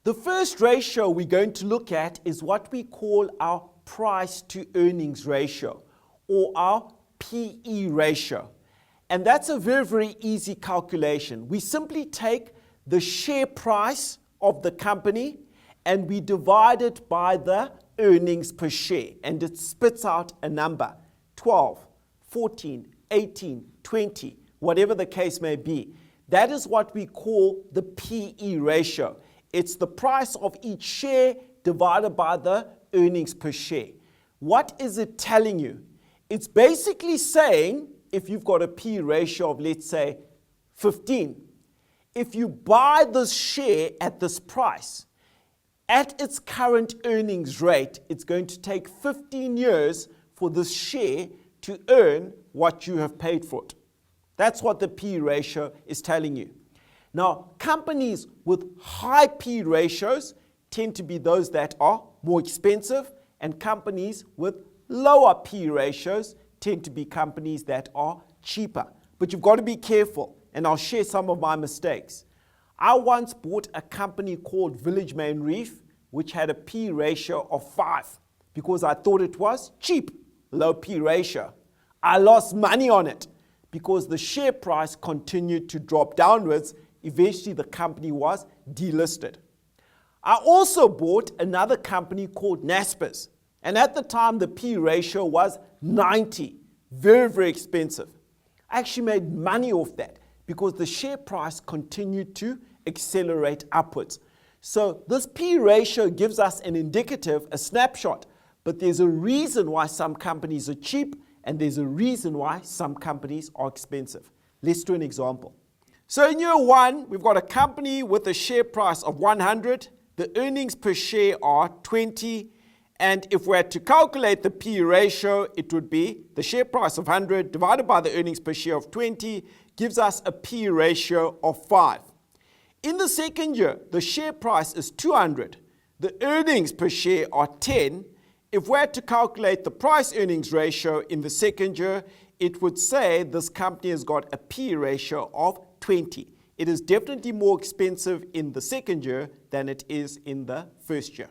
The first ratio we're going to look at is what we call our price to earnings ratio, or our PE ratio. And that's a very, very easy calculation. We simply take the share price of the company and we divide it by the earnings per share, and it spits out a number, 12, 14, 18, 20, whatever the case may be. That is what we call the PE ratio. It's the price of each share divided by the earnings per share. What is it telling you? It's basically saying, if you've got a PE ratio of, let's say, 15, if you buy this share at this price, at its current earnings rate, it's going to take 15 years for this share to earn what you have paid for it. That's what the PE ratio is telling you. Now, companies with high PE ratios tend to be those that are more expensive, and companies with lower PE ratios tend to be companies that are cheaper. But you've got to be careful, and I'll share some of my mistakes. I once bought a company called Village Main Reef, which had a PE ratio of 5 because I thought it was cheap, low PE ratio. I lost money on it because the share price continued to drop downwards. Eventually, the company was delisted. I also bought another company called Naspers, and at the time, the PE ratio was 90, very, very expensive. I actually made money off that because the share price continued to accelerate upwards. So this PE ratio gives us an indicative, a snapshot, but there's a reason why some companies are cheap and there's a reason why some companies are expensive. Let's do an example. So in year one, we've got a company with a share price of 100, the earnings per share are 20, and if we had to calculate the PE ratio, it would be the share price of 100 divided by the earnings per share of 20 gives us a PE ratio of 5. In the second year, the share price is 200. The earnings per share are 10. If we had to calculate the price earnings ratio in the second year, it would say this company has got a PE ratio of 20. It is definitely more expensive in the second year than it is in the first year.